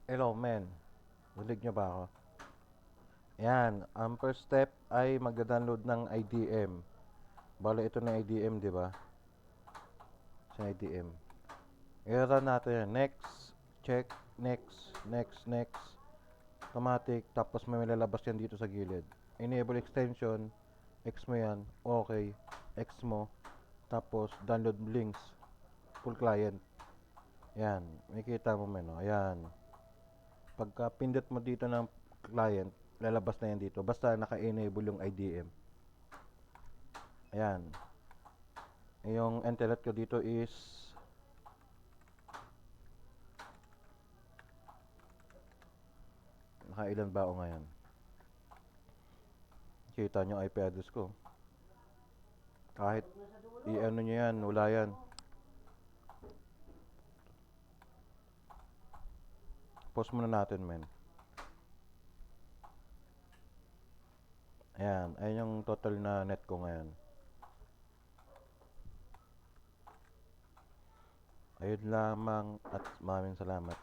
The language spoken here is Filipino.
Hello, men. Rinig nyo ba ako? Yan. Ang first step ay mag-download ng IDM. Bale, ito na IDM, di ba? Sa IDM. I-run natin yan. Next. Check. Next. Next. Next. Automatic. Tapos may lalabas yan dito sa gilid. Enable extension. X mo yan. Okay. X mo. Tapos, download links. Full client. Yan. Makikita mo, men. O. Ayan. Pagka pindot mo dito ng client, lalabas na yan dito. Basta naka-enable yung IDM. Ayan. Yung internet ko dito is nakailan ba ako ngayon? Kita nyo IP address ko. Kahit i-ano nyo yan, wala yan. Pause muna natin, men. Ayan. Ayan yung total na net ko ngayon. Ayun lamang at maraming salamat.